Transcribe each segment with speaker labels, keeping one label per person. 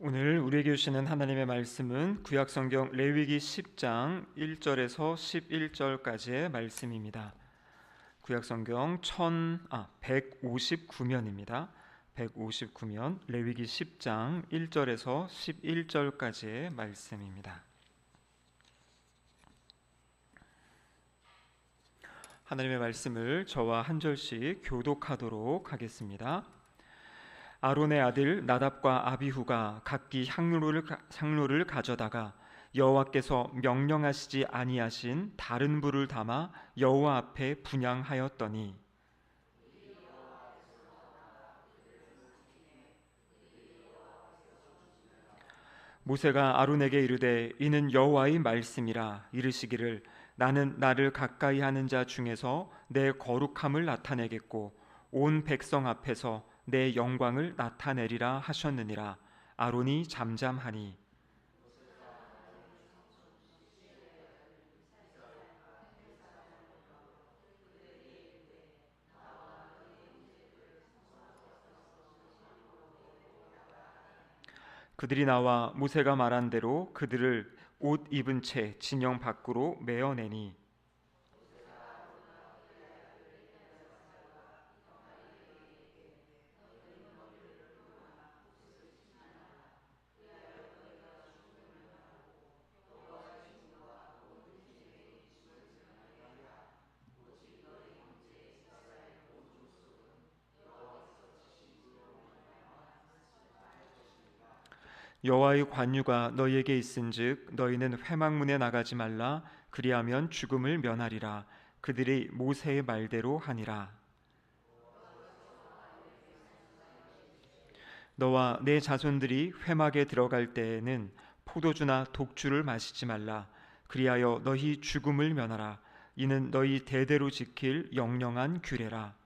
Speaker 1: 오늘 우리에게 주시는 하나님의 말씀은 구약성경 레위기 10장 1절에서 11절까지의 말씀입니다. 구약성경 159면입니다. 159면 레위기 10장 1절에서 11절까지의 말씀입니다. 하나님의 말씀을 저와 한 절씩 교독하도록 하겠습니다. 아론의 아들 나답과 아비후가 각기 향로를 가져다가 여호와께서 명령하시지 아니하신 다른 불을 담아 여호와 앞에 분향하였더니 모세가 아론에게 이르되 이는 여호와의 말씀이라 이르시기를 나는 나를 가까이 하는 자 중에서 내 거룩함을 나타내겠고 온 백성 앞에서 내 영광을 나타내리라 하셨느니라. 아론이 잠잠하니 그들이 나와 모세가 말한 대로 그들을 옷 입은 채 진영 밖으로 메어내니 여호와의 관유가 너희에게 있은즉 너희는 회막문에 나가지 말라 그리하면 죽음을 면하리라. 그들이 모세의 말대로 하니라. 너와 내 자손들이 회막에 들어갈 때에는 포도주나 독주를 마시지 말라. 그리하여 너희 죽음을 면하라. 이는 너희 대대로 지킬 영영한 규례라.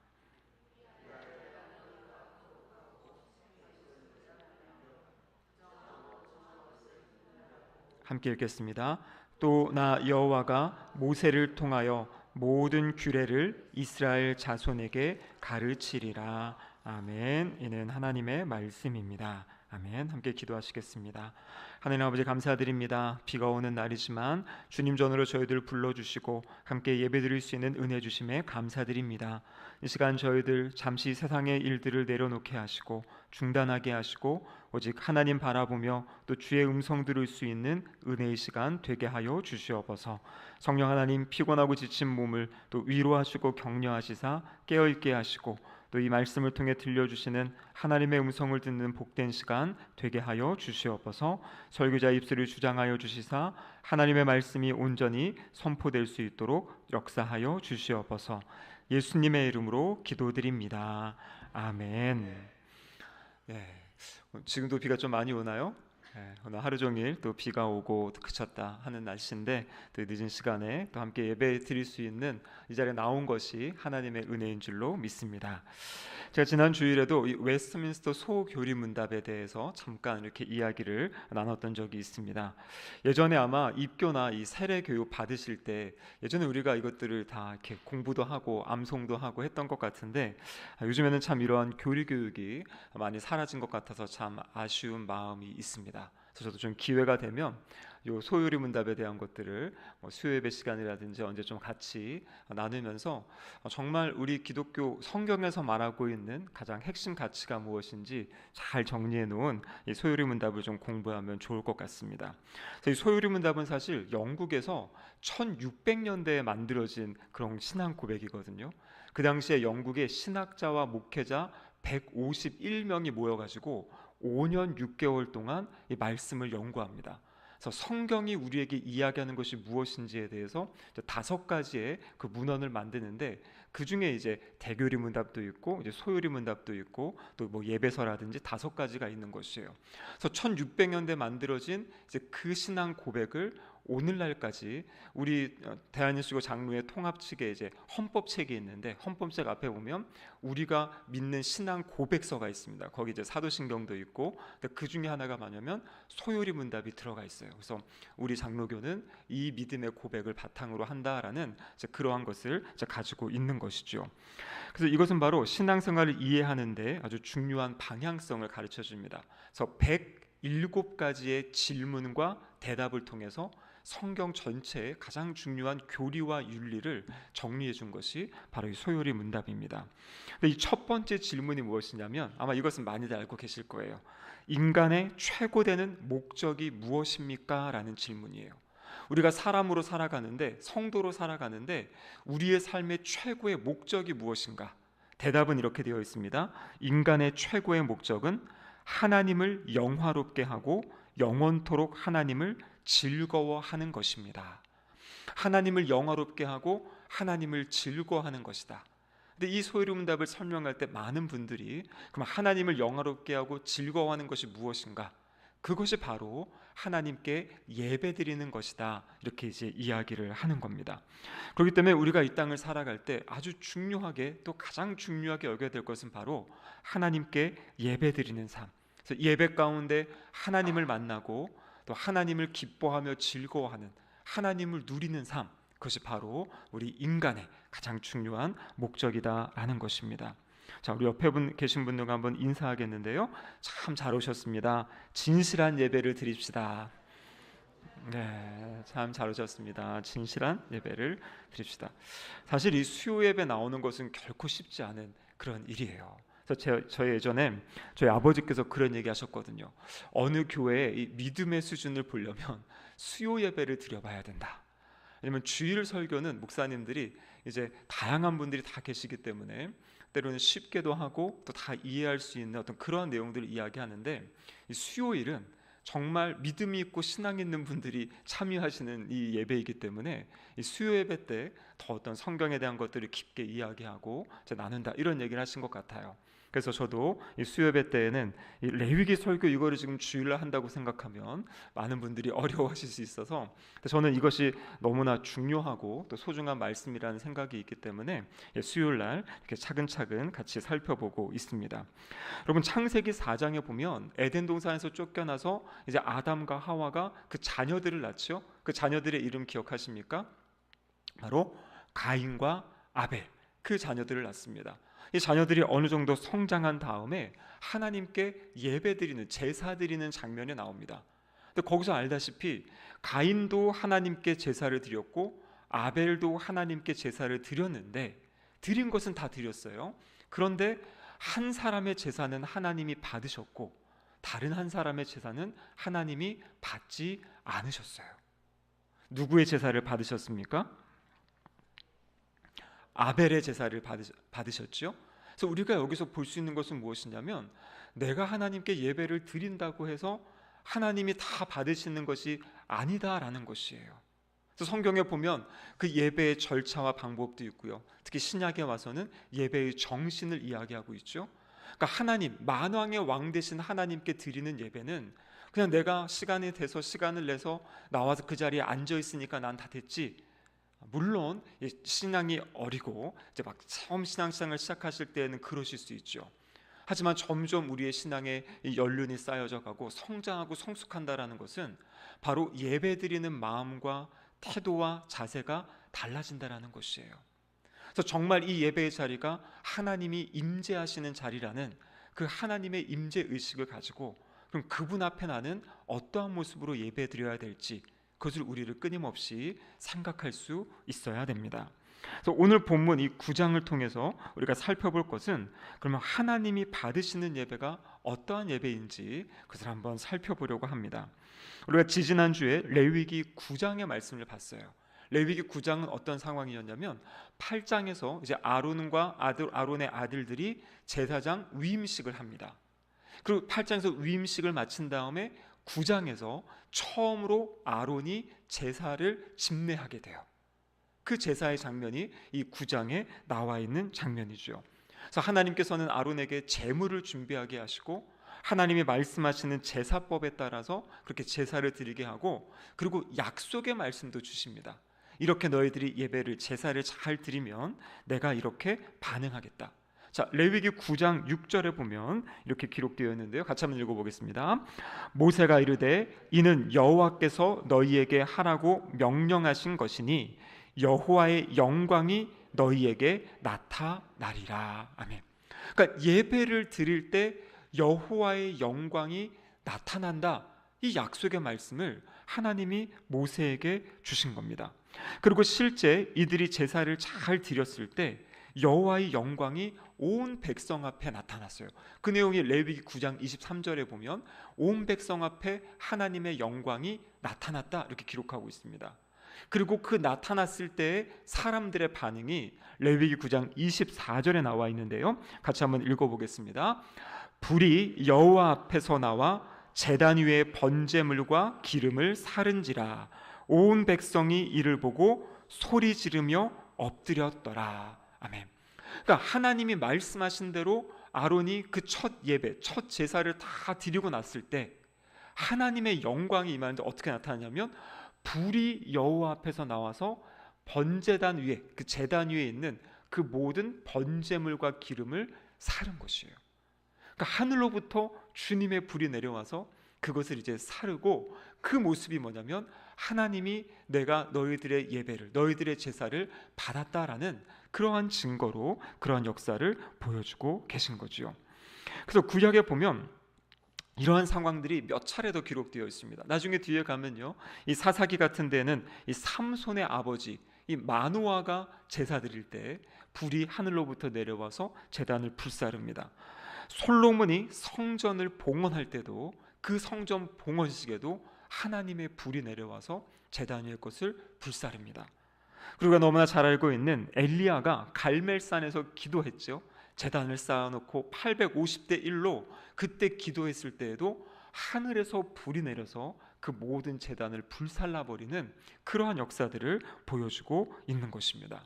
Speaker 1: 함께 읽겠습니다. 또 나 여호와가 모세를 통하여 모든 규례를 이스라엘 자손에게 가르치리라. 아멘. 이는 하나님의 말씀입니다. 아멘. 함께 기도하시겠습니다. 하나님 아버지 감사드립니다. 비가 오는 날이지만 주님 전으로 저희들 불러주시고 함께 예배드릴 수 있는 은혜 주심에 감사드립니다. 이 시간 저희들 잠시 세상의 일들을 내려놓게 하시고 중단하게 하시고 오직 하나님 바라보며 또 주의 음성 들을 수 있는 은혜의 시간 되게 하여 주시옵소서. 성령 하나님 피곤하고 지친 몸을 또 위로하시고 격려하시사 깨어있게 하시고 또 이 말씀을 통해 들려주시는 하나님의 음성을 듣는 복된 시간 되게 하여 주시옵소서. 설교자 입술을 주장하여 주시사 하나님의 말씀이 온전히 선포될 수 있도록 역사하여 주시옵소서. 예수님의 이름으로 기도드립니다. 아멘. 네. 지금도 비가 좀 많이 오나요? 오늘 하루 종일 또 비가 오고 그쳤다 하는 날씨인데 또 늦은 시간에 또 함께 예배 드릴 수 있는 이 자리에 나온 것이 하나님의 은혜인 줄로 믿습니다. 제가 지난 주일에도 이 웨스트민스터 소교리 문답에 대해서 잠깐 이렇게 이야기를 나눴던 적이 있습니다. 예전에 아마 입교나 이 세례 교육 받으실 때 예전에 우리가 이것들을 다 이렇게 공부도 하고 암송도 하고 했던 것 같은데 요즘에는 참 이러한 교리 교육이 많이 사라진 것 같아서 참 아쉬운 마음이 있습니다. 그래서 저도 좀 기회가 되면 요 소요리 문답에 대한 것들을 수요 예배 시간이라든지 언제 좀 같이 나누면서 정말 우리 기독교 성경에서 말하고 있는 가장 핵심 가치가 무엇인지 잘 정리해 놓은 이 소요리 문답을 좀 공부하면 좋을 것 같습니다. 이 소요리 문답은 사실 영국에서 1600년대에 만들어진 그런 신앙 고백이거든요. 그 당시에 영국의 신학자와 목회자 151명이 모여가지고 5년 6개월 동안 이 말씀을 연구합니다. 그래서 성경이 우리에게 이야기하는 것이 무엇인지에 대해서 5가지의 그 문헌을 만드는데 그 중에 이제 대교리 문답도 있고 이제 소요리 문답도 있고 또 뭐 예배서라든지 5가지가 있는 것이에요. 그래서 1600년대 만들어진 이제 그 신앙 고백을 오늘날까지 우리 대한예수교 장로회 통합 측에 이제 헌법책이 있는데 헌법책 앞에 보면 우리가 믿는 신앙 고백서가 있습니다. 거기 이제 사도신경도 있고 그 중에 하나가 뭐냐면 소요리 문답이 들어가 있어요. 그래서 우리 장로교는 이 믿음의 고백을 바탕으로 한다라는 이제 그러한 것을 이제 가지고 있는 것이죠. 그래서 이것은 바로 신앙생활을 이해하는데 아주 중요한 방향성을 가르쳐 줍니다. 그래서 7가지의 질문과 대답을 통해서 성경 전체의 가장 중요한 교리와 윤리를 정리해 준 것이 바로 이 소요리 문답입니다. 근데 이 첫 번째 질문이 무엇이냐면, 아마 이것은 많이들 알고 계실 거예요. 인간의 최고되는 목적이 무엇입니까? 라는 질문이에요. 우리가 사람으로 살아가는데, 성도로 살아가는데 우리의 삶의 최고의 목적이 무엇인가? 대답은 이렇게 되어 있습니다. 인간의 최고의 목적은 하나님을 영화롭게 하고 영원토록 하나님을 즐거워하는 것입니다. 하나님을 영화롭게 하고 하나님을 즐거워하는 것이다. 근데 이 소요리 문답을 설명할 때 많은 분들이 그럼 하나님을 영화롭게 하고 즐거워하는 것이 무엇인가? 그것이 바로 하나님께 예배드리는 것이다. 이렇게 이제 이야기를 하는 겁니다. 그렇기 때문에 우리가 이 땅을 살아갈 때 아주 중요하게, 또 가장 중요하게 여겨야 될 것은 바로 하나님께 예배드리는 삶. 그래서 예배 가운데 하나님을 만나고 또 하나님을 기뻐하며 즐거워하는, 하나님을 누리는 삶, 그것이 바로 우리 인간의 가장 중요한 목적이다라는 것입니다. 자, 우리 옆에 계신 분들과 한번 인사하겠는데요. 참 잘 오셨습니다. 진실한 예배를 드립시다. 네, 참 잘 오셨습니다. 진실한 예배를 드립시다. 사실 이 수요 예배 나오는 것은 결코 쉽지 않은 그런 일이에요. 그래서 저희 예전에 저희 아버지께서 그런 얘기 하셨거든요. 어느 교회의 이 믿음의 수준을 보려면 수요 예배를 드려봐야 된다. 왜냐면 주일 설교는 목사님들이 이제 다양한 분들이 다 계시기 때문에 때로는 쉽게도 하고 또 다 이해할 수 있는 어떤 그러한 내용들을 이야기하는데, 이 수요일은 정말 믿음이 있고 신앙 있는 분들이 참여하시는 이 예배이기 때문에 이 수요 예배 때 더 어떤 성경에 대한 것들을 깊게 이야기하고 나눈다, 이런 얘기를 하신 것 같아요. 그래서 저도 이 수요 예배 때에는 이 레위기 설교 이거를 지금 주일날 한다고 생각하면 많은 분들이 어려워하실 수 있어서 저는 이것이 너무나 중요하고 또 소중한 말씀이라는 생각이 있기 때문에 수요일날 이렇게 차근차근 같이 살펴보고 있습니다. 여러분, 창세기 4장에 보면 에덴 동산에서 쫓겨나서 이제 아담과 하와가 그 자녀들을 낳죠. 그 자녀들의 이름 기억하십니까? 바로 가인과 아벨, 그 자녀들을 낳습니다. 이 자녀들이 어느 정도 성장한 다음에 하나님께 예배드리는, 제사드리는 장면이 나옵니다. 근데 거기서 알다시피 가인도 하나님께 제사를 드렸고 아벨도 하나님께 제사를 드렸는데, 드린 것은 다 드렸어요. 그런데 한 사람의 제사는 하나님이 받으셨고 다른 한 사람의 제사는 하나님이 받지 않으셨어요. 누구의 제사를 받으셨습니까? 아벨의 제사를 받으셨죠. 그래서 우리가 여기서 볼 수 있는 것은 무엇이냐면, 내가 하나님께 예배를 드린다고 해서 하나님이 다 받으시는 것이 아니다라는 것이에요. 그래서 성경에 보면 그 예배의 절차와 방법도 있고요. 특히 신약에 와서는 예배의 정신을 이야기하고 있죠. 그러니까 하나님, 만왕의 왕 되신 하나님께 드리는 예배는 그냥 내가 시간이 돼서 시간을 내서 나와서 그 자리에 앉아 있으니까 난 다 됐지. 물론 신앙이 어리고 이제 막 처음 신앙생활을 시작하실 때는 그러실 수 있죠. 하지만 점점 우리의 신앙의 연륜이 쌓여져 가고 성장하고 성숙한다라는 것은 바로 예배드리는 마음과 태도와 자세가 달라진다라는 것이에요. 그래서 정말 이 예배의 자리가 하나님이 임재하시는 자리라는 그 하나님의 임재 의식을 가지고, 그럼 그분 앞에 나는 어떠한 모습으로 예배드려야 될지, 그것을 우리를 끊임없이 생각할 수 있어야 됩니다. 그래서 오늘 본문 이 9장을 통해서 우리가 살펴볼 것은, 그러면 하나님이 받으시는 예배가 어떠한 예배인지 그것을 한번 살펴보려고 합니다. 우리가 지지난주에 레위기 9장의 말씀을 봤어요. 레위기 9장은 어떤 상황이었냐면 8장에서 이제 아론의 아들들이 제사장 위임식을 합니다. 그리고 8장에서 위임식을 마친 다음에 9장에서 처음으로 아론이 제사를 집례하게 돼요. 그 제사의 장면이 이 9장에 나와 있는 장면이죠. 그래서 하나님께서는 아론에게 제물을 준비하게 하시고 하나님이 말씀하시는 제사법에 따라서 그렇게 제사를 드리게 하고, 그리고 약속의 말씀도 주십니다. 이렇게 너희들이 예배를, 제사를 잘 드리면 내가 이렇게 반응하겠다. 자, 레위기 9장 6절에 보면 이렇게 기록되어 있는데요. 같이 한번 읽어보겠습니다. 모세가 이르되 이는 여호와께서 너희에게 하라고 명령하신 것이니 여호와의 영광이 너희에게 나타나리라. 아멘. 그러니까 예배를 드릴 때 여호와의 영광이 나타난다, 이 약속의 말씀을 하나님이 모세에게 주신 겁니다. 그리고 실제 이들이 제사를 잘 드렸을 때 여호와의 영광이 온 백성 앞에 나타났어요. 그 내용이 레위기 9장 23절에 보면 온 백성 앞에 하나님의 영광이 나타났다 이렇게 기록하고 있습니다. 그리고 그 나타났을 때의 사람들의 반응이 레위기 9장 24절에 나와 있는데요, 같이 한번 읽어보겠습니다. 불이 여호와 앞에서 나와 제단 위에 번제물과 기름을 사른지라 온 백성이 이를 보고 소리 지르며 엎드렸더라. 아멘. 그러니까 하나님이 말씀하신 대로 아론이 그 첫 예배, 첫 제사를 다 드리고 났을 때 하나님의 영광이 임하는데 어떻게 나타나냐면 불이 여호와 앞에서 나와서 번제단 위에, 그 제단 위에 있는 그 모든 번제물과 기름을 사른 것이에요. 그러니까 하늘로부터 주님의 불이 내려와서 그것을 이제 사르고, 그 모습이 뭐냐면 하나님이 내가 너희들의 예배를, 너희들의 제사를 받았다라는 그러한 증거로 그러한 역사를 보여주고 계신 거죠. 그래서 구약에 보면 이러한 상황들이 몇 차례 더 기록되어 있습니다. 나중에 뒤에 가면요, 이 사사기 같은 데는 이 삼손의 아버지 이 마노아가 제사 드릴 때 불이 하늘로부터 내려와서 제단을 불사릅니다. 솔로몬이 성전을 봉헌할 때도 그 성전 봉헌식에도 하나님의 불이 내려와서 제단 위의 것을 불사릅니다. 그리고 너무나 잘 알고 있는 엘리야가 갈멜산에서 기도했죠. 제단을 쌓아놓고 850대 1로 그때 기도했을 때에도 하늘에서 불이 내려서 그 모든 제단을 불살라버리는 그러한 역사들을 보여주고 있는 것입니다.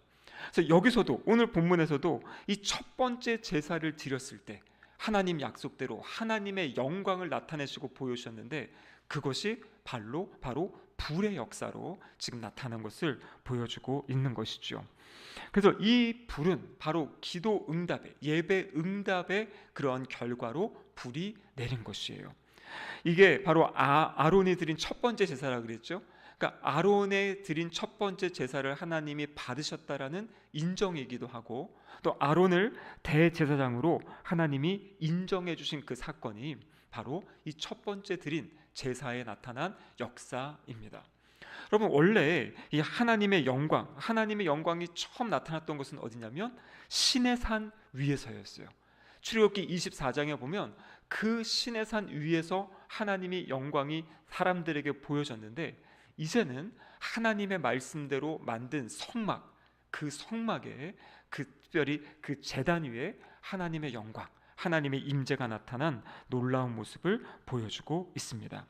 Speaker 1: 그래서 여기서도 오늘 본문에서도 이 첫 번째 제사를 드렸을 때 하나님 약속대로 하나님의 영광을 나타내시고 보여주셨는데 그것이 바로 불의 역사로 지금 나타난 것을 보여주고 있는 것이죠. 그래서 이 불은 바로 기도 응답의, 예배 응답의 그러한 결과로 불이 내린 것이에요. 이게 바로 아론이 드린 첫 번째 제사라 그랬죠. 그러니까 아론의 드린 첫 번째 제사를 하나님이 받으셨다라는 인정이기도 하고, 또 아론을 대제사장으로 하나님이 인정해 주신 그 사건이 바로 이 첫 번째 드린 제사에 나타난 역사입니다. 여러분, 원래 이 하나님의 영광이 처음 나타났던 것은 어디냐면 신의 산 위에서였어요. 출애굽기 24장에 보면 그 신의 산 위에서 하나님의 영광이 사람들에게 보여졌는데, 이제는 하나님의 말씀대로 만든 성막, 그 성막에 특별히 그 제단 위에 하나님의 영광, 하나님의 임재가 나타난 놀라운 모습을 보여주고 있습니다.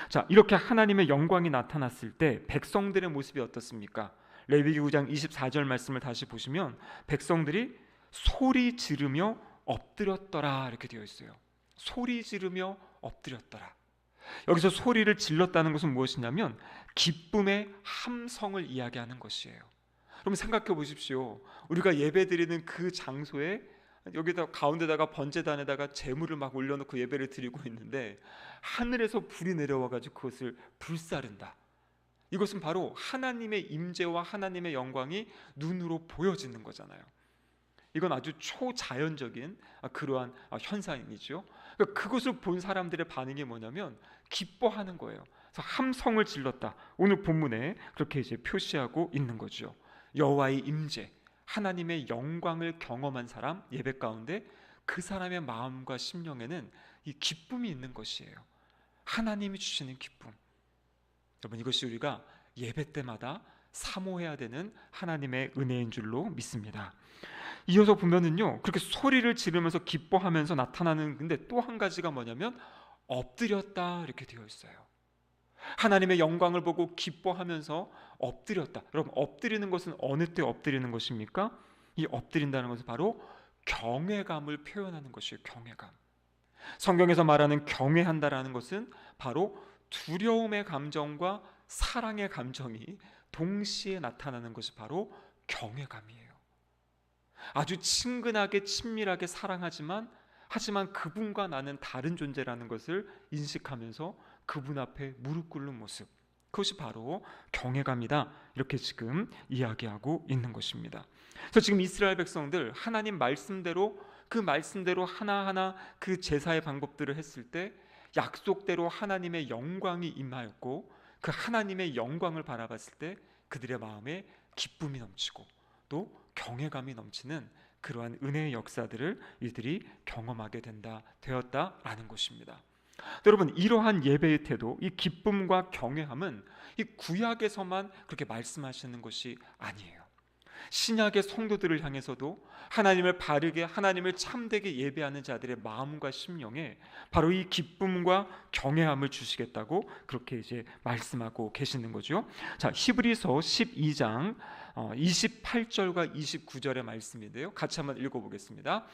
Speaker 1: 자, 이렇게 하나님의 영광이 나타났을 때 백성들의 모습이 어떻습니까? 레위기 9장 24절 말씀을 다시 보시면 백성들이 소리 지르며 엎드렸더라 이렇게 되어 있어요. 소리 지르며 엎드렸더라. 여기서 소리를 질렀다는 것은 무엇이냐면 기쁨의 함성을 이야기하는 것이에요. 여러분 생각해 보십시오. 우리가 예배드리는 그 장소에 여기다 가운데다가 번제단에다가 제물을 막 올려놓고 예배를 드리고 있는데 하늘에서 불이 내려와가지고 그것을 불사른다. 이것은 바로 하나님의 임재와 하나님의 영광이 눈으로 보여지는 거잖아요. 이건 아주 초자연적인 그러한 현상이죠. 그것을 본 사람들의 반응이 뭐냐면 기뻐하는 거예요. 그래서 함성을 질렀다. 오늘 본문에 그렇게 이제 표시하고 있는 거죠. 여호와의 임재, 하나님의 영광을 경험한 사람, 예배 가운데 그 사람의 마음과 심령에는 이 기쁨이 있는 것이에요. 하나님이 주시는 기쁨. 여러분, 이것이 우리가 예배 때마다 사모해야 되는 하나님의 은혜인 줄로 믿습니다. 이어서 보면은요, 그렇게 소리를 지르면서 기뻐하면서 나타나는, 근데 또 한 가지가 뭐냐면 엎드렸다 이렇게 되어 있어요. 하나님의 영광을 보고 기뻐하면서 엎드렸다. 여러분, 엎드리는 것은 어느 때 엎드리는 것입니까? 이 엎드린다는 것은 바로 경외감을 표현하는 것이에요. 경외감. 성경에서 말하는 경외한다라는 것은 바로 두려움의 감정과 사랑의 감정이 동시에 나타나는 것이 바로 경외감이에요. 아주 친근하게 친밀하게 사랑하지만 그분과 나는 다른 존재라는 것을 인식하면서 그분 앞에 무릎 꿇는 모습, 그것이 바로 경외감이다 이렇게 지금 이야기하고 있는 것입니다. 그래서 지금 이스라엘 백성들 하나님 말씀대로 그 말씀대로 하나하나 그 제사의 방법들을 했을 때 약속대로 하나님의 영광이 임하였고 그 하나님의 영광을 바라봤을 때 그들의 마음에 기쁨이 넘치고 또 경외감이 넘치는 그러한 은혜의 역사들을 이들이 경험하게 되었다라는 것입니다. 여러분, 이러한 예배의 태도, 이 기쁨과 경외함은 이 구약에서만 그렇게 말씀하시는 것이 아니에요. 신약의 성도들을 향해서도 하나님을 바르게, 하나님을 참되게 예배하는 자들의 마음과 심령에 바로 이 기쁨과 경외함을 주시겠다고 그렇게 이제 말씀하고 계시는 거죠. 자, 히브리서 12장 28절과 29절의 말씀인데요. 같이 한번 읽어보겠습니다.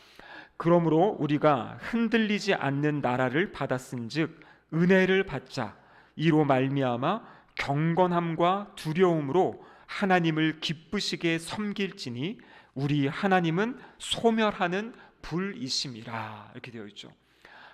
Speaker 1: 그러므로 우리가 흔들리지 않는 나라를 받았은즉 은혜를 받자. 이로 말미암아 경건함과 두려움으로 하나님을 기쁘시게 섬길지니 우리 하나님은 소멸하는 불이심이라. 이렇게 되어 있죠.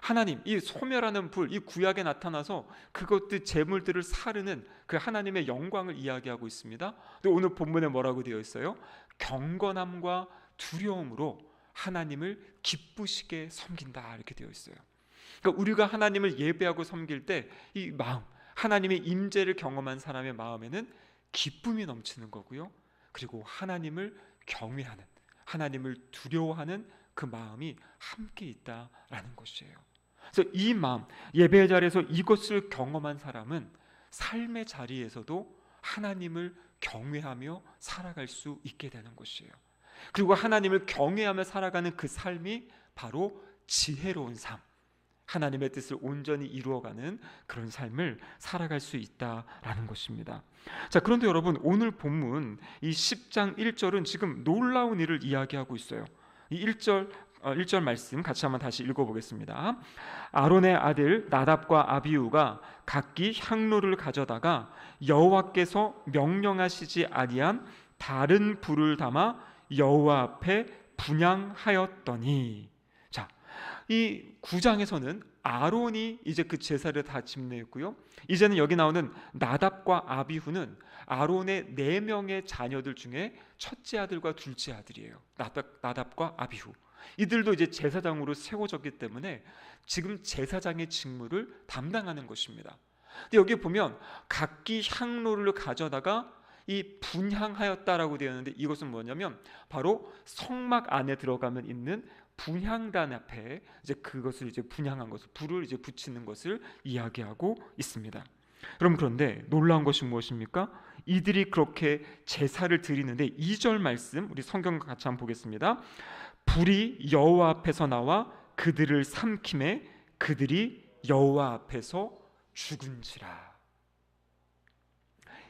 Speaker 1: 하나님, 이 소멸하는 불, 이 구약에 나타나서 그것들 제물들을 사르는 그 하나님의 영광을 이야기하고 있습니다. 근데 오늘 본문에 뭐라고 되어 있어요? 경건함과 두려움으로 하나님을 기쁘시게 섬긴다, 이렇게 되어 있어요. 그러니까 우리가 하나님을 예배하고 섬길 때 이 마음, 하나님의 임재를 경험한 사람의 마음에는 기쁨이 넘치는 거고요. 그리고 하나님을 경외하는, 하나님을 두려워하는 그 마음이 함께 있다라는 것이에요. 그래서 이 마음, 예배 자리에서 이것을 경험한 사람은 삶의 자리에서도 하나님을 경외하며 살아갈 수 있게 되는 것이에요. 그리고 하나님을 경외하며 살아가는 그 삶이 바로 지혜로운 삶, 하나님의 뜻을 온전히 이루어가는 그런 삶을 살아갈 수 있다라는 것입니다. 자, 그런데 여러분, 오늘 본문 이 10장 1절은 지금 놀라운 일을 이야기하고 있어요. 이 1절 말씀 같이 한번 다시 읽어보겠습니다. 아론의 아들 나답과 아비후가 각기 향로를 가져다가 여호와께서 명령하시지 아니한 다른 불을 담아 여호와 앞에 분향하였더니, 자, 이 9장에서는 아론이 이제 그 제사를 다 집례했고요. 이제는 여기 나오는 나답과 아비후는 아론의 4명의 자녀들 중에 첫째 아들과 둘째 아들이에요. 나답과 아비후. 이들도 이제 제사장으로 세워졌기 때문에 지금 제사장의 직무를 담당하는 것입니다. 근데 여기 보면 각기 향로를 가져다가 이 분향하였다라고 되어 있는데, 이것은 뭐냐면 바로 성막 안에 들어가면 있는 분향단 앞에 이제 그것을 이제 분향한 것을, 불을 이제 붙이는 것을 이야기하고 있습니다. 여러분, 그런데 놀라운 것이 무엇입니까? 이들이 그렇게 제사를 드리는데 2절 말씀 우리 성경 같이 한번 보겠습니다. 불이 여호와 앞에서 나와 그들을 삼킴에 그들이 여호와 앞에서 죽은지라.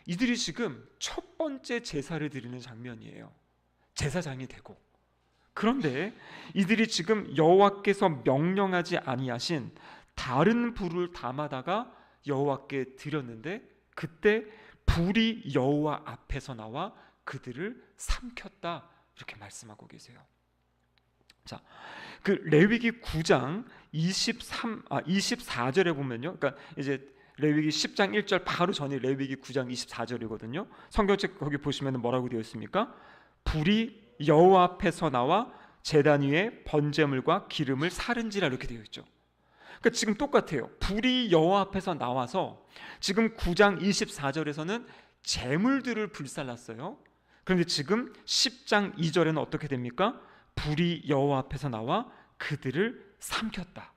Speaker 1: 이들이 지금 첫 번째 제사를 드리는 장면이에요. 제사장이 되고. 그런데 이들이 지금 여호와께서 명령하지 아니하신 다른 불을 담아다가 여호와께 드렸는데, 그때 불이 여호와 앞에서 나와 그들을 삼켰다, 이렇게 말씀하고 계세요. 자, 그 레위기 9장 24절에 보면요, 그러니까 이제 레위기 10장 1절 바로 전이 레위기 9장 24절이거든요. 성경책 거기 보시면 뭐라고 되어 있습니까? 불이 여호와 앞에서 나와 제단 위에 번제물과 기름을 사른지라, 이렇게 되어 있죠. 그러니까 지금 똑같아요. 불이 여호와 앞에서 나와서 지금 9장 24절에서는 제물들을 불살랐어요. 그런데 지금 10장 2절에는 어떻게 됩니까? 불이 여호와 앞에서 나와 그들을 삼켰다.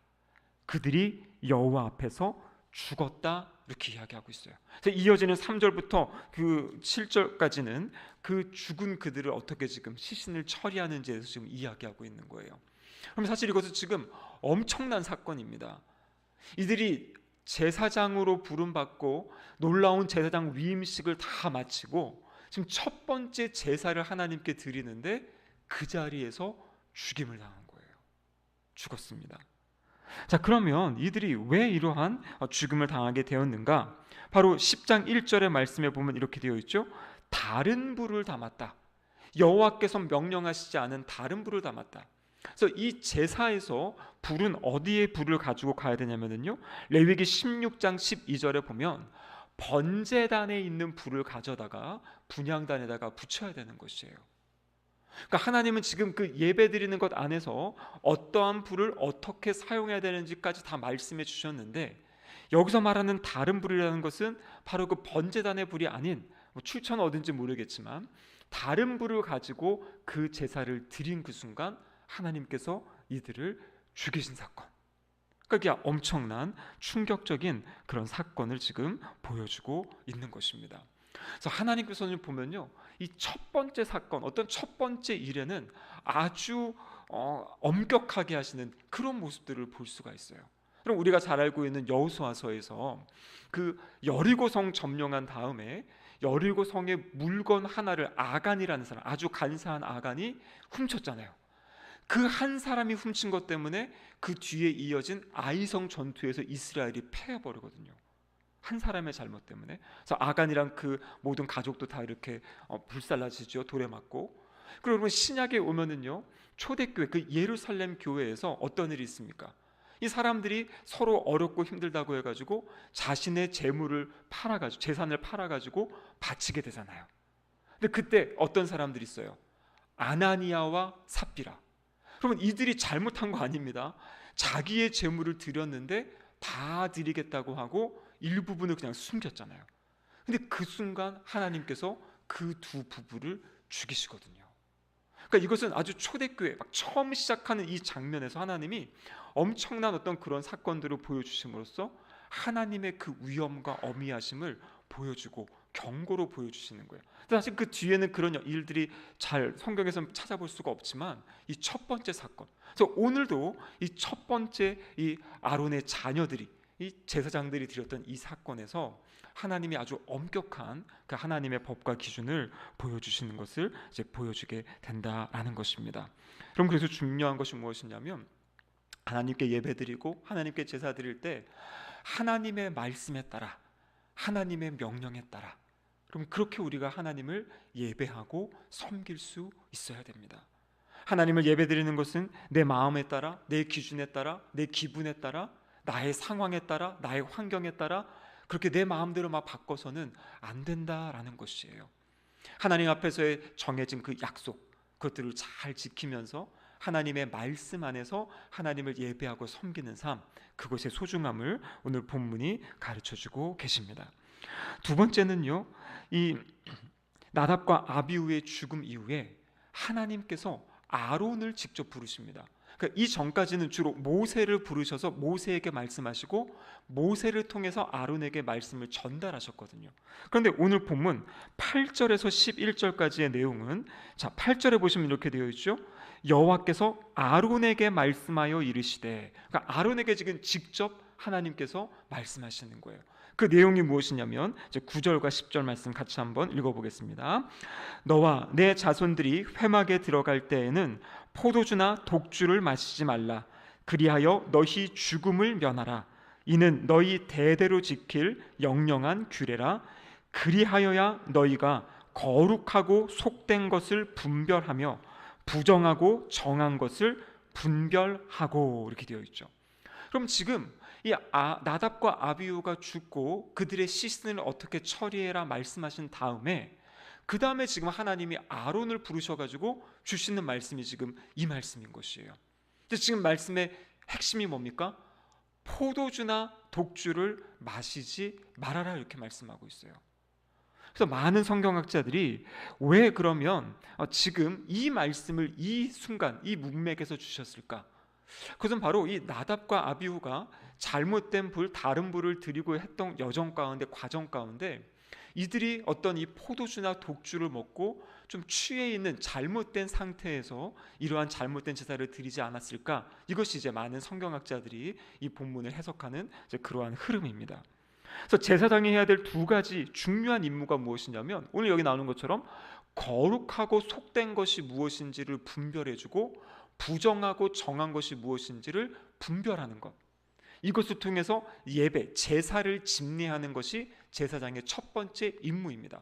Speaker 1: 그들이 여호와 앞에서 죽었다, 이렇게 이야기하고 있어요. 그래서 이어지는 3절부터 그 7절까지는 그 죽은 그들을 어떻게 지금 시신을 처리하는지에 대해서 지금 이야기하고 있는 거예요. 그럼 사실 이것은 지금 엄청난 사건입니다. 이들이 제사장으로 부름받고 놀라운 제사장 위임식을 다 마치고 지금 첫 번째 제사를 하나님께 드리는데 그 자리에서 죽임을 당한 거예요. 죽었습니다. 자, 그러면 이들이 왜 이러한 죽음을 당하게 되었는가? 바로 10장 1절의 말씀에 보면 이렇게 되어 있죠. 다른 불을 담았다. 여호와께서 명령하시지 않은 다른 불을 담았다. 그래서 이 제사에서 불은 어디에 불을 가지고 가야 되냐면요, 레위기 16장 12절에 보면 번제단에 있는 불을 가져다가 분향단에다가 붙여야 되는 것이에요. 그러니까 하나님은 지금 그 예배 드리는 것 안에서 어떠한 불을 어떻게 사용해야 되는지까지 다 말씀해 주셨는데, 여기서 말하는 다른 불이라는 것은 바로 그 번제단의 불이 아닌, 뭐 출처는 어딘지 모르겠지만 다른 불을 가지고 그 제사를 드린 그 순간 하나님께서 이들을 죽이신 사건. 그러니까 이게 엄청난 충격적인 그런 사건을 지금 보여주고 있는 것입니다. 그래서 하나님께서는 보면요, 이 첫 번째 사건, 어떤 첫 번째 일에는 아주 엄격하게 하시는 그런 모습들을 볼 수가 있어요. 그럼 우리가 잘 알고 있는 여호수아서에서 그 여리고성 점령한 다음에 여리고성의 물건 하나를 아간이라는 사람, 아주 간사한 아간이 훔쳤잖아요. 그 한 사람이 훔친 것 때문에 그 뒤에 이어진 아이성 전투에서 이스라엘이 패해버리거든요. 한 사람의 잘못 때문에. 그래서 아간이랑 그 모든 가족도 다 이렇게 불살라지죠. 돌에 맞고. 그리고 신약에 오면은요, 초대교회 그 예루살렘 교회에서 어떤 일이 있습니까? 이 사람들이 서로 어렵고 힘들다고 해가지고 자신의 재물을 팔아가지고, 재산을 팔아가지고 바치게 되잖아요. 근데 그때 어떤 사람들이 있어요? 아나니아와 삽비라. 그러면 이들이 잘못한 거 아닙니다. 자기의 재물을 드렸는데 다 드리겠다고 하고 일부분을 그냥 숨겼잖아요. 근데 그 순간 하나님께서 그 두 부부를 죽이시거든요. 그러니까 이것은 아주 초대교회 막 처음 시작하는 이 장면에서 하나님이 엄청난 어떤 그런 사건들을 보여주심으로써 하나님의 그 위엄과 어미하심을 보여주고 경고로 보여주시는 거예요. 사실 그 뒤에는 그런 일들이 잘 성경에서 찾아볼 수가 없지만 이 첫 번째 사건, 그래서 오늘도 이 첫 번째 이 아론의 자녀들이, 이 제사장들이 드렸던 이 사건에서 하나님이 아주 엄격한 그 하나님의 법과 기준을 보여주시는 것을 이제 보여주게 된다라는 것입니다. 그럼 그래서 중요한 것이 무엇이냐면, 하나님께 예배드리고 하나님께 제사 드릴 때 하나님의 말씀에 따라, 하나님의 명령에 따라, 그럼 그렇게 우리가 하나님을 예배하고 섬길 수 있어야 됩니다. 하나님을 예배드리는 것은 내 마음에 따라, 내 기준에 따라, 내 기분에 따라, 나의 상황에 따라, 나의 환경에 따라 그렇게 내 마음대로 막 바꿔서는 안 된다라는 것이에요. 하나님 앞에서의 정해진 그 약속, 그것들을 잘 지키면서 하나님의 말씀 안에서 하나님을 예배하고 섬기는 삶, 그것의 소중함을 오늘 본문이 가르쳐주고 계십니다. 두 번째는요, 이 나답과 아비후의 죽음 이후에 하나님께서 아론을 직접 부르십니다. 그러니까 이 전까지는 주로 모세를 부르셔서 모세에게 말씀하시고 모세를 통해서 아론에게 말씀을 전달하셨거든요. 그런데 오늘 본문 8절에서 11절까지의 내용은, 자 8절에 보시면 이렇게 되어 있죠. 여호와께서 아론에게 말씀하여 이르시되, 그러니까 아론에게 지금 직접 하나님께서 말씀하시는 거예요. 그 내용이 무엇이냐면 이제 9절과 10절 말씀 같이 한번 읽어보겠습니다. 너와 내 자손들이 회막에 들어갈 때에는 포도주나 독주를 마시지 말라. 그리하여 너희 죽음을 면하라. 이는 너희 대대로 지킬 영영한 규례라. 그리하여야 너희가 거룩하고 속된 것을 분별하며 부정하고 정한 것을 분별하고, 이렇게 되어 있죠. 그럼 지금 이 나답과 아비후가 죽고 그들의 시신을 어떻게 처리해라 말씀하신 다음에, 그 다음에 지금 하나님이 아론을 부르셔가지고 주시는 말씀이 지금 이 말씀인 것이에요. 근데 지금 말씀의 핵심이 뭡니까? 포도주나 독주를 마시지 말아라, 이렇게 말씀하고 있어요. 그래서 많은 성경학자들이 왜 그러면 지금 이 말씀을 이 순간 이 문맥에서 주셨을까? 그것은 바로 이 나답과 아비후가 잘못된 불, 다른 불을 드리고 했던 여정 가운데, 과정 가운데 이들이 어떤 이 포도주나 독주를 먹고 좀 취해 있는 잘못된 상태에서 이러한 잘못된 제사를 드리지 않았을까? 이것이 이제 많은 성경학자들이 이 본문을 해석하는 이제 그러한 흐름입니다. 그래서 제사장이 해야 될 두 가지 중요한 임무가 무엇이냐면, 오늘 여기 나오는 것처럼 거룩하고 속된 것이 무엇인지를 분별해주고 부정하고 정한 것이 무엇인지를 분별하는 것, 이것을 통해서 예배, 제사를 집례하는 것이 제사장의 첫 번째 임무입니다.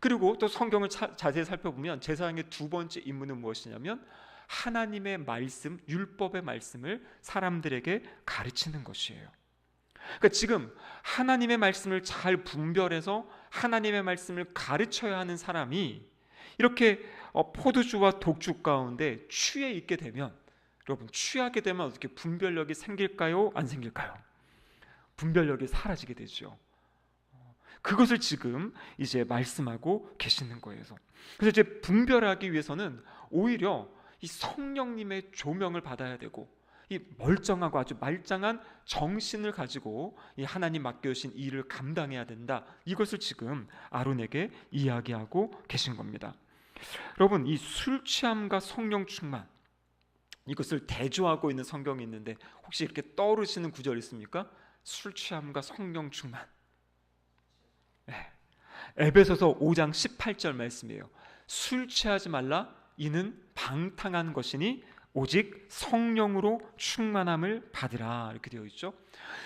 Speaker 1: 그리고 또 성경을 자세히 살펴보면 제사장의 두 번째 임무는 무엇이냐면 하나님의 말씀, 율법의 말씀을 사람들에게 가르치는 것이에요. 그러니까 지금 하나님의 말씀을 잘 분별해서 하나님의 말씀을 가르쳐야 하는 사람이 이렇게 포도주와 독주 가운데 취해 있게 되면, 여러분, 취하게 되면 어떻게 분별력이 생길까요? 안 생길까요? 분별력이 사라지게 되죠. 그것을 지금 이제 말씀하고 계시는 거예요. 그래서 이제 분별하기 위해서는 오히려 이 성령님의 조명을 받아야 되고, 이 멀쩡하고 아주 말짱한 정신을 가지고 이 하나님 맡겨주신 일을 감당해야 된다. 이것을 지금 아론에게 이야기하고 계신 겁니다. 여러분, 이 술 취함과 성령 충만, 이것을 대조하고 있는 성경이 있는데 혹시 이렇게 떠오르시는 구절 있습니까? 술 취함과 성령 충만. 네. 에베소서 5장 18절 말씀이에요. 술 취하지 말라, 이는 방탕한 것이니 오직 성령으로 충만함을 받으라, 이렇게 되어 있죠.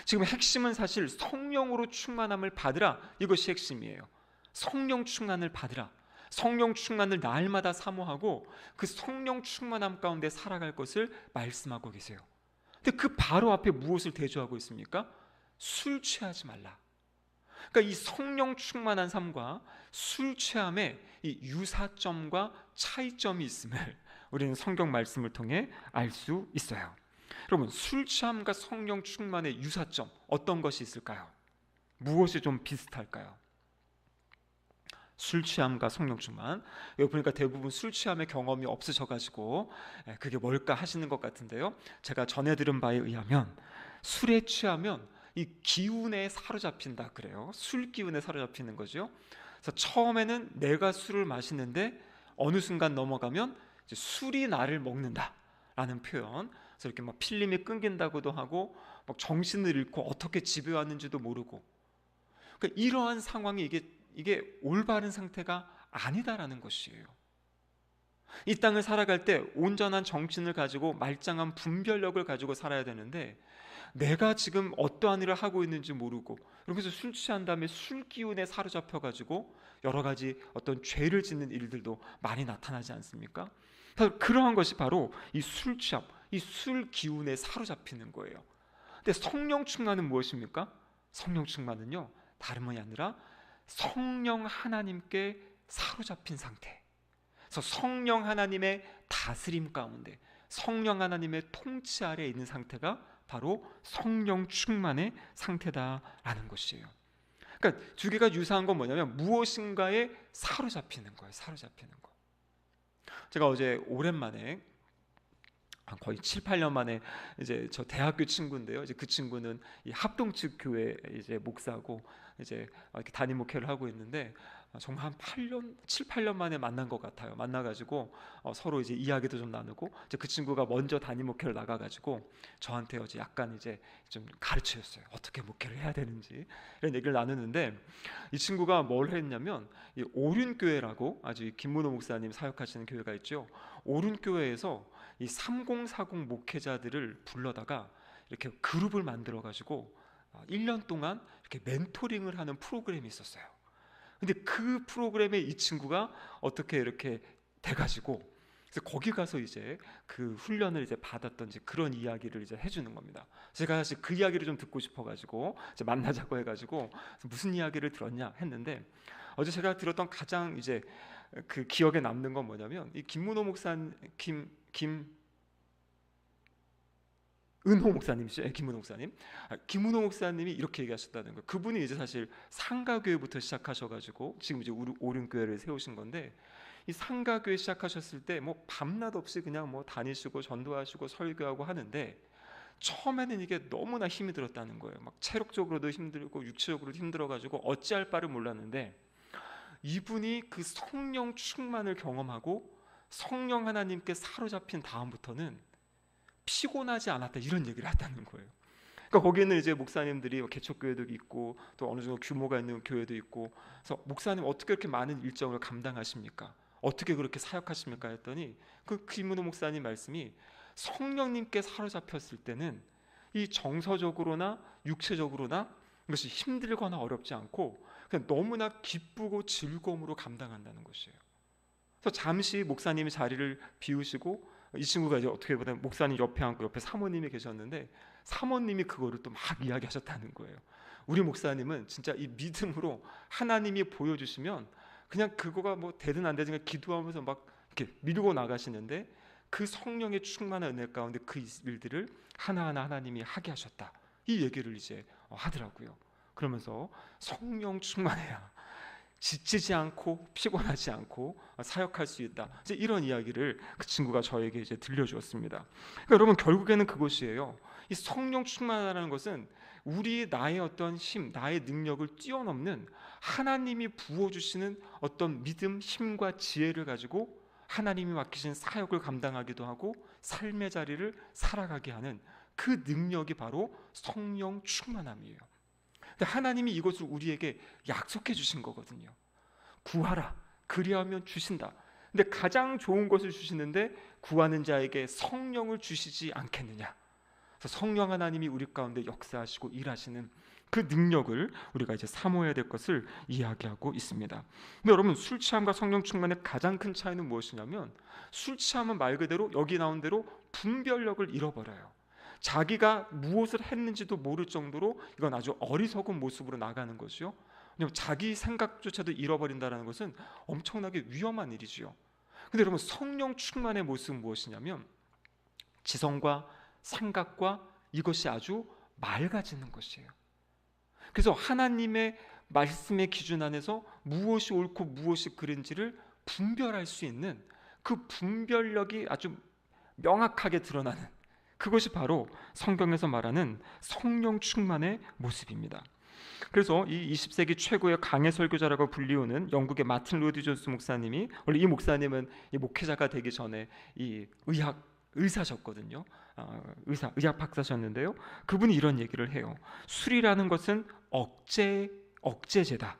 Speaker 1: 지금 핵심은 사실 성령으로 충만함을 받으라, 이것이 핵심이에요. 성령 충만을 받으라, 성령 충만을 날마다 사모하고 그 성령 충만함 가운데 살아갈 것을 말씀하고 계세요. 근데 그 바로 앞에 무엇을 대조하고 있습니까? 술 취하지 말라. 그러니까 이 성령 충만한 삶과 술 취함의 이 유사점과 차이점이 있음을 우리는 성경 말씀을 통해 알 수 있어요. 여러분, 술 취함과 성령 충만의 유사점, 어떤 것이 있을까요? 무엇이 좀 비슷할까요? 술 취함과 성령 충만, 여기 보니까 대부분 술 취함의 경험이 없으셔가지고 그게 뭘까 하시는 것 같은데요, 제가 전해 들은 바에 의하면 술에 취하면 이 기운에 사로잡힌다 그래요. 술 기운에 사로잡히는 거죠. 그래서 처음에는 내가 술을 마시는데 어느 순간 넘어가면 이제 술이 나를 먹는다라는 표현. 그래서 이렇게 막 필름이 끊긴다고도 하고, 막 정신을 잃고 어떻게 집에 왔는지도 모르고. 그러니까 이러한 상황이 이게 올바른 상태가 아니다라는 것이에요. 이 땅을 살아갈 때 온전한 정신을 가지고 말짱한 분별력을 가지고 살아야 되는데, 내가 지금 어떠한 일을 하고 있는지 모르고 이렇게 해서 술 취한 다음에 술 기운에 사로잡혀 가지고 여러 가지 어떤 죄를 짓는 일들도 많이 나타나지 않습니까? 그러한 것이 바로 이 술 취함, 이 술 기운에 사로잡히는 거예요. 근데 성령 충만은 무엇입니까? 성령 충만은요, 다름이 아니라 성령 하나님께 사로잡힌 상태. 그래서 성령 하나님의 다스림 가운데, 성령 하나님의 통치 아래에 있는 상태가 바로 성령 충만의 상태다라는 것이에요. 그러니까 두 개가 유사한 건 뭐냐면 무엇인가에 사로잡히는 거예요. 사로잡히는 거. 제가 어제 오랜만에 거의 7, 8년 만에 이제 저 대학교 친구인데요. 이제 그 친구는 이 합동측 교회 이제 목사고 이제 이렇게 담임 목회를 하고 있는데 정말 한 8년, 7, 8년 만에 만난 것 같아요. 만나가지고 서로 이제 이야기도 좀 나누고, 이제 그 친구가 먼저 담임 목회를 나가가지고 저한테 어제 약간 이제 좀 가르쳐줬어요. 어떻게 목회를 해야 되는지 이런 얘기를 나누는데, 이 친구가 뭘 했냐면 이 오륜교회라고 아주 김문호 목사님 사역하시는 교회가 있죠. 오륜교회에서 이 3040 목회자들을 불러다가 이렇게 그룹을 만들어가지고 1년 동안 이렇게 멘토링을 하는 프로그램이 있었어요. 근데 그 프로그램에 이 친구가 어떻게 이렇게 돼가지고, 그래서 거기 가서 이제 그 훈련을 이제 받았던지 그런 이야기를 이제 해주는 겁니다. 제가 사실 그 이야기를 좀 듣고 싶어가지고 이제 만나자고 해가지고 무슨 이야기를 들었냐 했는데, 어제 제가 들었던 가장 이제 그 기억에 남는 건 뭐냐면 이 김문호 목사님, 은호 목사님이죠. 김문호 목사님. 김문호 목사님이 이렇게 얘기하셨다는 거예요. 그분이 이제 사실 상가교회부터 시작하셔가지고 지금 이제 오륜교회를 세우신 건데, 이 상가교회 시작하셨을 때 뭐 밤낮 없이 그냥 뭐 다니시고 전도하시고 설교하고 하는데, 처음에는 이게 너무나 힘이 들었다는 거예요. 막 체력적으로도 힘들고 육체적으로도 힘들어가지고 어찌할 바를 몰랐는데, 이분이 그 성령 충만을 경험하고 성령 하나님께 사로잡힌 다음부터는 피곤하지 않았다, 이런 얘기를 했다는 거예요. 그러니까 거기는 이제 목사님들이 개척교회도 있고 또 어느 정도 규모가 있는 교회도 있고, 그래서 목사님 어떻게 그렇게 많은 일정을 감당하십니까? 어떻게 그렇게 사역하십니까? 했더니 그 김문호 목사님 말씀이, 성령님께 사로잡혔을 때는 이 정서적으로나 육체적으로나 이것이 힘들거나 어렵지 않고 그냥 너무나 기쁘고 즐거움으로 감당한다는 것이에요. 그래서 잠시 목사님이 자리를 비우시고 이 친구가 이제 어떻게 보면 목사님 옆에 앉고 옆에 사모님이 계셨는데, 사모님이 그거를 또 막 이야기하셨다는 거예요. 우리 목사님은 진짜 이 믿음으로 하나님이 보여주시면 그냥 그거가 뭐 되든 안 되든 기도하면서 막 이렇게 밀고 나가시는데 그 성령의 충만한 은혜 가운데 그 일들을 하나하나 하나님이 하게 하셨다. 이 얘기를 이제 하더라고요. 그러면서 성령 충만해야 지치지 않고 피곤하지 않고 사역할 수 있다. 이제 이런 이야기를 그 친구가 저에게 이제 들려주었습니다. 그러니까 여러분, 결국에는 그것이에요. 이 성령 충만하다는 것은 우리 나의 어떤 힘, 나의 능력을 뛰어넘는 하나님이 부어주시는 어떤 믿음, 힘과 지혜를 가지고 하나님이 맡기신 사역을 감당하기도 하고 삶의 자리를 살아가게 하는 그 능력이 바로 성령 충만함이에요. 근데 하나님이 이것을 우리에게 약속해 주신 거거든요. 구하라, 그리하면 주신다. 근데 가장 좋은 것을 주시는데 구하는 자에게 성령을 주시지 않겠느냐. 그래서 성령 하나님이 우리 가운데 역사하시고 일하시는 그 능력을 우리가 이제 사모해야 될 것을 이야기하고 있습니다. 근데 여러분, 술 취함과 성령 충만의 가장 큰 차이는 무엇이냐면, 술 취함은 말 그대로 여기 나온 대로 분별력을 잃어버려요. 자기가 무엇을 했는지도 모를 정도로 이건 아주 어리석은 모습으로 나가는 것이요. 왜냐하면 자기 생각조차도 잃어버린다는 것은 엄청나게 위험한 일이지요. 근데 여러분, 성령 충만의 모습은 무엇이냐면 지성과 생각과 이것이 아주 맑아지는 것이에요. 그래서 하나님의 말씀의 기준 안에서 무엇이 옳고 무엇이 그른지를 분별할 수 있는 그 분별력이 아주 명확하게 드러나는, 그것이 바로 성경에서 말하는 성령 충만의 모습입니다. 그래서 이 20세기 최고의 강해 설교자라고 불리우는 영국의 마틴 로이드 존스 목사님이, 원래 이 목사님은 이 목회자가 되기 전에 이 의사셨거든요. 의학 박사셨는데요. 그분이 이런 얘기를 해요. 술이라는 것은 억제제다.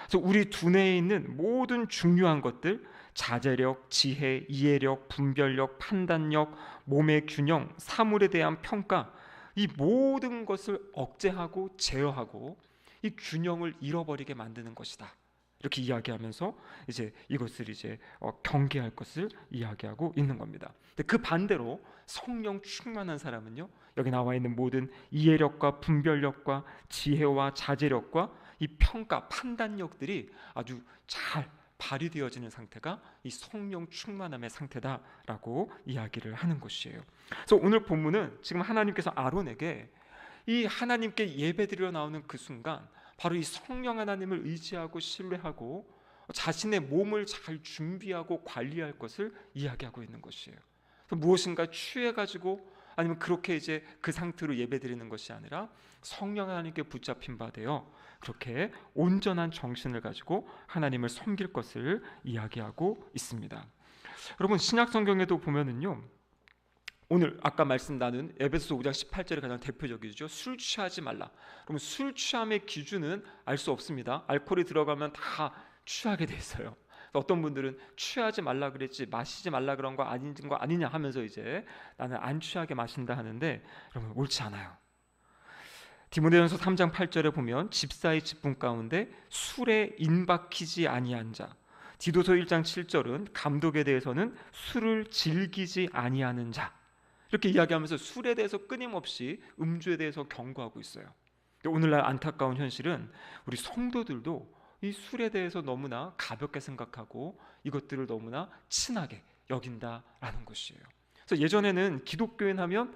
Speaker 1: 그래서 우리 두뇌에 있는 모든 중요한 것들, 자제력, 지혜, 이해력, 분별력, 판단력, 몸의 균형, 사물에 대한 평가, 이 모든 것을 억제하고 제어하고 이 균형을 잃어버리게 만드는 것이다. 이렇게 이야기하면서 이제 이것을 이제 경계할 것을 이야기하고 있는 겁니다. 근데 그 반대로 성령 충만한 사람은요, 여기 나와 있는 모든 이해력과 분별력과 지혜와 자제력과 이 평가, 판단력들이 아주 잘 발휘되어지는 상태가 이 성령 충만함의 상태다라고 이야기를 하는 것이에요. 그래서 오늘 본문은 지금 하나님께서 아론에게 이 하나님께 예배드리러 나오는 그 순간 바로 이 성령 하나님을 의지하고 신뢰하고 자신의 몸을 잘 준비하고 관리할 것을 이야기하고 있는 것이에요. 무엇인가 취해가지고 아니면 그렇게 이제 그 상태로 예배드리는 것이 아니라 성령 하나님께 붙잡힌 바 되어 그렇게 온전한 정신을 가지고 하나님을 섬길 것을 이야기하고 있습니다. 여러분, 신약 성경에도 보면은요, 오늘 아까 말씀 나눈 에베소서 5장 18절이 가장 대표적이죠. 술 취하지 말라. 그러면 술 취함의 기준은 알 수 없습니다. 알코올이 들어가면 다 취하게 돼 있어요. 어떤 분들은 취하지 말라 그랬지 마시지 말라 그런 거 아닌 거 아니냐 하면서 이제 나는 안 취하게 마신다 하는데, 여러분, 옳지 않아요. 디모데전서 3장 8절에 보면 집사의 직분 가운데 술에 인박히지 아니한 자, 디도서 1장 7절은 감독에 대해서는 술을 즐기지 아니하는 자, 이렇게 이야기하면서 술에 대해서 끊임없이 음주에 대해서 경고하고 있어요. 오늘날 안타까운 현실은 우리 성도들도 이 술에 대해서 너무나 가볍게 생각하고 이것들을 너무나 친하게 여긴다라는 것이에요. 그래서 예전에는 기독교인 하면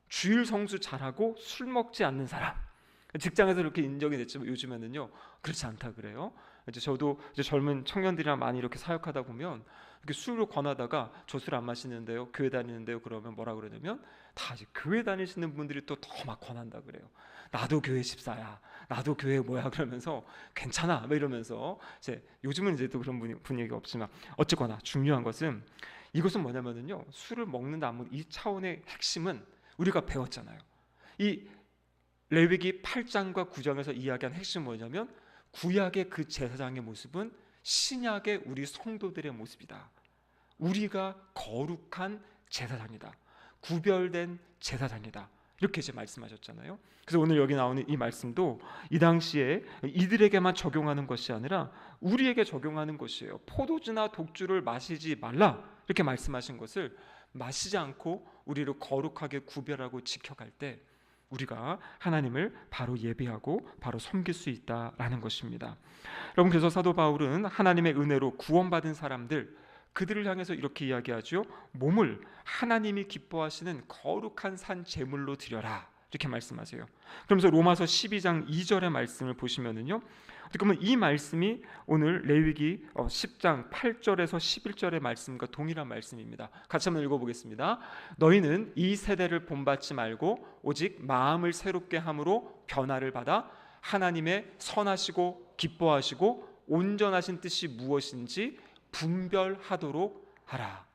Speaker 1: 주일 성수 잘하고 술 먹지 않는 사람, 직장에서 이렇게 인정이 됐지만 요즘에는요 그렇지 않다 그래요. 이제 저도 이제 젊은 청년들이랑 많이 이렇게 사역하다 보면 이렇게 술을 권하다가 저 술 안 마시는데요, 교회 다니는데요, 그러면 뭐라 그러냐면 다 이제 교회 다니시는 분들이 또 더 막 권한다 그래요. 나도 교회 집사야, 나도 교회 뭐야, 그러면서 괜찮아 뭐 이러면서, 이제 요즘은 이제 또 그런 분위기가 없지만 어쨌거나 중요한 것은 이것은 뭐냐면은요, 술을 먹는다 안 먹는다 이 차원의 핵심은 우리가 배웠잖아요. 이 레위기 8장과 9장에서 이야기한 핵심은 뭐냐면 구약의 그 제사장의 모습은 신약의 우리 성도들의 모습이다. 우리가 거룩한 제사장이다. 구별된 제사장이다. 이렇게 이제 말씀하셨잖아요. 그래서 오늘 여기 나오는 이 말씀도 이 당시에 이들에게만 적용하는 것이 아니라 우리에게 적용하는 것이에요. 포도주나 독주를 마시지 말라 이렇게 말씀하신 것을 마시지 않고 우리를 거룩하게 구별하고 지켜갈 때 우리가 하나님을 바로 예배하고 바로 섬길 수 있다라는 것입니다. 여러분, 그래서 사도 바울은 하나님의 은혜로 구원받은 사람들, 그들을 향해서 이렇게 이야기하죠. 몸을 하나님이 기뻐하시는 거룩한 산 제물로 드려라, 이렇게 말씀하세요. 그러면서 로마서 12장 2절의 말씀을 보시면은요, 그러면 이 말씀이 오늘 레위기 10장 8절에서 11절의 말씀과 동일한 말씀입니다. 같이 한번 읽어보겠습니다. 너희는 이 세대를 본받지 말고 오직 마음을 새롭게 함으로 변화를 받아 하나님의 선하시고 기뻐하시고 온전하신 뜻이 무엇인지 분별하도록 하라.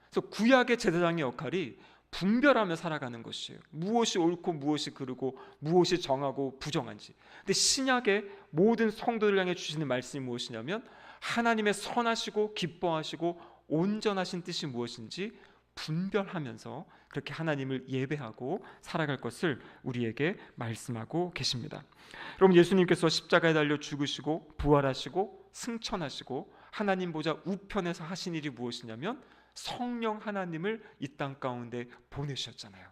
Speaker 1: 그래서 구약의 제사장의 역할이 분별하며 살아가는 것이에요. 무엇이 옳고 무엇이 그르고 무엇이 정하고 부정한지. 근데 신약의 모든 성도들 향해 주시는 말씀이 무엇이냐면 하나님의 선하시고 기뻐하시고 온전하신 뜻이 무엇인지 분별하면서 그렇게 하나님을 예배하고 살아갈 것을 우리에게 말씀하고 계십니다. 여러분, 예수님께서 십자가에 달려 죽으시고 부활하시고 승천하시고 하나님 보좌 우편에서 하신 일이 무엇이냐면 성령 하나님을 이 땅 가운데 보내셨잖아요.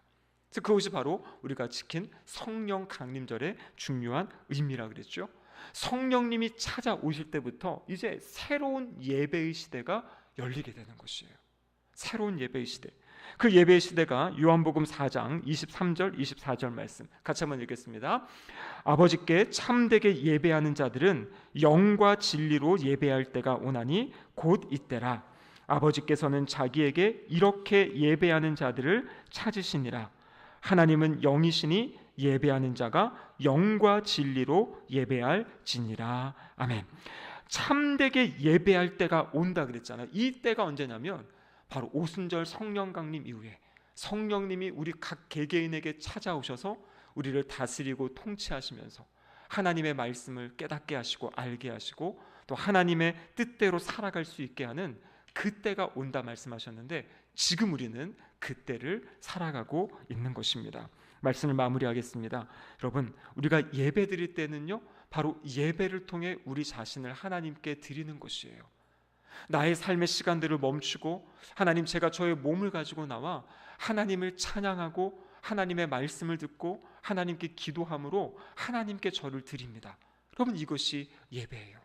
Speaker 1: 그래서 그것이 바로 우리가 지킨 성령 강림절의 중요한 의미라 그랬죠. 성령님이 찾아오실 때부터 이제 새로운 예배의 시대가 열리게 되는 것이에요. 새로운 예배의 시대. 그 예배의 시대가 요한복음 4장 23절 24절 말씀 같이 한번 읽겠습니다. 아버지께 참되게 예배하는 자들은 영과 진리로 예배할 때가 오나니 곧 이때라. 아버지께서는 자기에게 이렇게 예배하는 자들을 찾으시니라. 하나님은 영이시니 예배하는 자가 영과 진리로 예배할지니라. 아멘. 참되게 예배할 때가 온다 그랬잖아요. 이 때가 언제냐면 바로 오순절 성령 강림 이후에 성령님이 우리 각 개개인에게 찾아오셔서 우리를 다스리고 통치하시면서 하나님의 말씀을 깨닫게 하시고 알게 하시고 또 하나님의 뜻대로 살아갈 수 있게 하는 그때가 온다 말씀하셨는데 지금 우리는 그때를 살아가고 있는 것입니다. 말씀을 마무리하겠습니다. 여러분, 우리가 예배 드릴 때는요, 바로 예배를 통해 우리 자신을 하나님께 드리는 것이에요. 나의 삶의 시간들을 멈추고 하나님, 제가 저의 몸을 가지고 나와 하나님을 찬양하고 하나님의 말씀을 듣고 하나님께 기도함으로 하나님께 저를 드립니다. 여러분, 이것이 예배예요.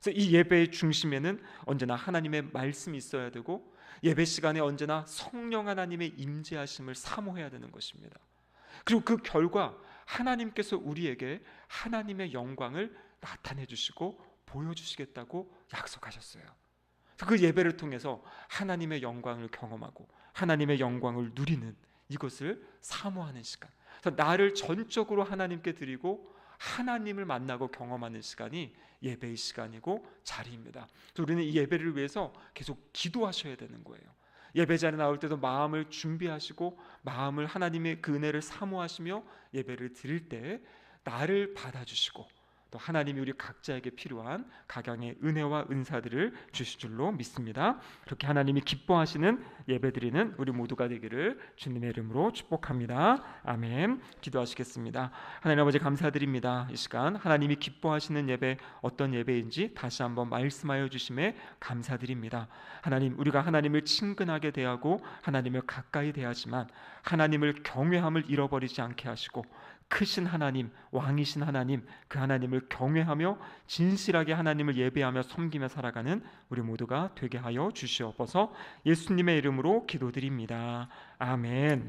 Speaker 1: 그래서 이 예배의 중심에는 언제나 하나님의 말씀이 있어야 되고 예배 시간에 언제나 성령 하나님의 임재하심을 사모해야 되는 것입니다. 그리고 그 결과 하나님께서 우리에게 하나님의 영광을 나타내 주시고 보여주시겠다고 약속하셨어요. 그 예배를 통해서 하나님의 영광을 경험하고 하나님의 영광을 누리는 이것을 사모하는 시간, 그래서 나를 전적으로 하나님께 드리고 하나님을 만나고 경험하는 시간이 예배의 시간이고 자리입니다. 그래서 우리는 이 예배를 위해서 계속 기도하셔야 되는 거예요. 예배 자리에 나올 때도 마음을 준비하시고 마음을 하나님의 그 은혜를 사모하시며 예배를 드릴 때 나를 받아주시고 또 하나님이 우리 각자에게 필요한 각양의 은혜와 은사들을 주실 줄로 믿습니다. 그렇게 하나님이 기뻐하시는 예배드리는 우리 모두가 되기를 주님의 이름으로 축복합니다. 아멘. 기도하시겠습니다. 하나님 아버지, 감사드립니다. 이 시간 하나님이 기뻐하시는 예배 어떤 예배인지 다시 한번 말씀하여 주심에 감사드립니다. 하나님, 우리가 하나님을 친근하게 대하고 하나님을 가까이 대하지만 하나님을 경외함을 잃어버리지 않게 하시고 크신 하나님, 왕이신 하나님, 그 하나님을 경외하며 진실하게 하나님을 예배하며 섬기며 살아가는 우리 모두가 되게 하여 주시옵소서. 예수님의 이름으로 기도드립니다. 아멘.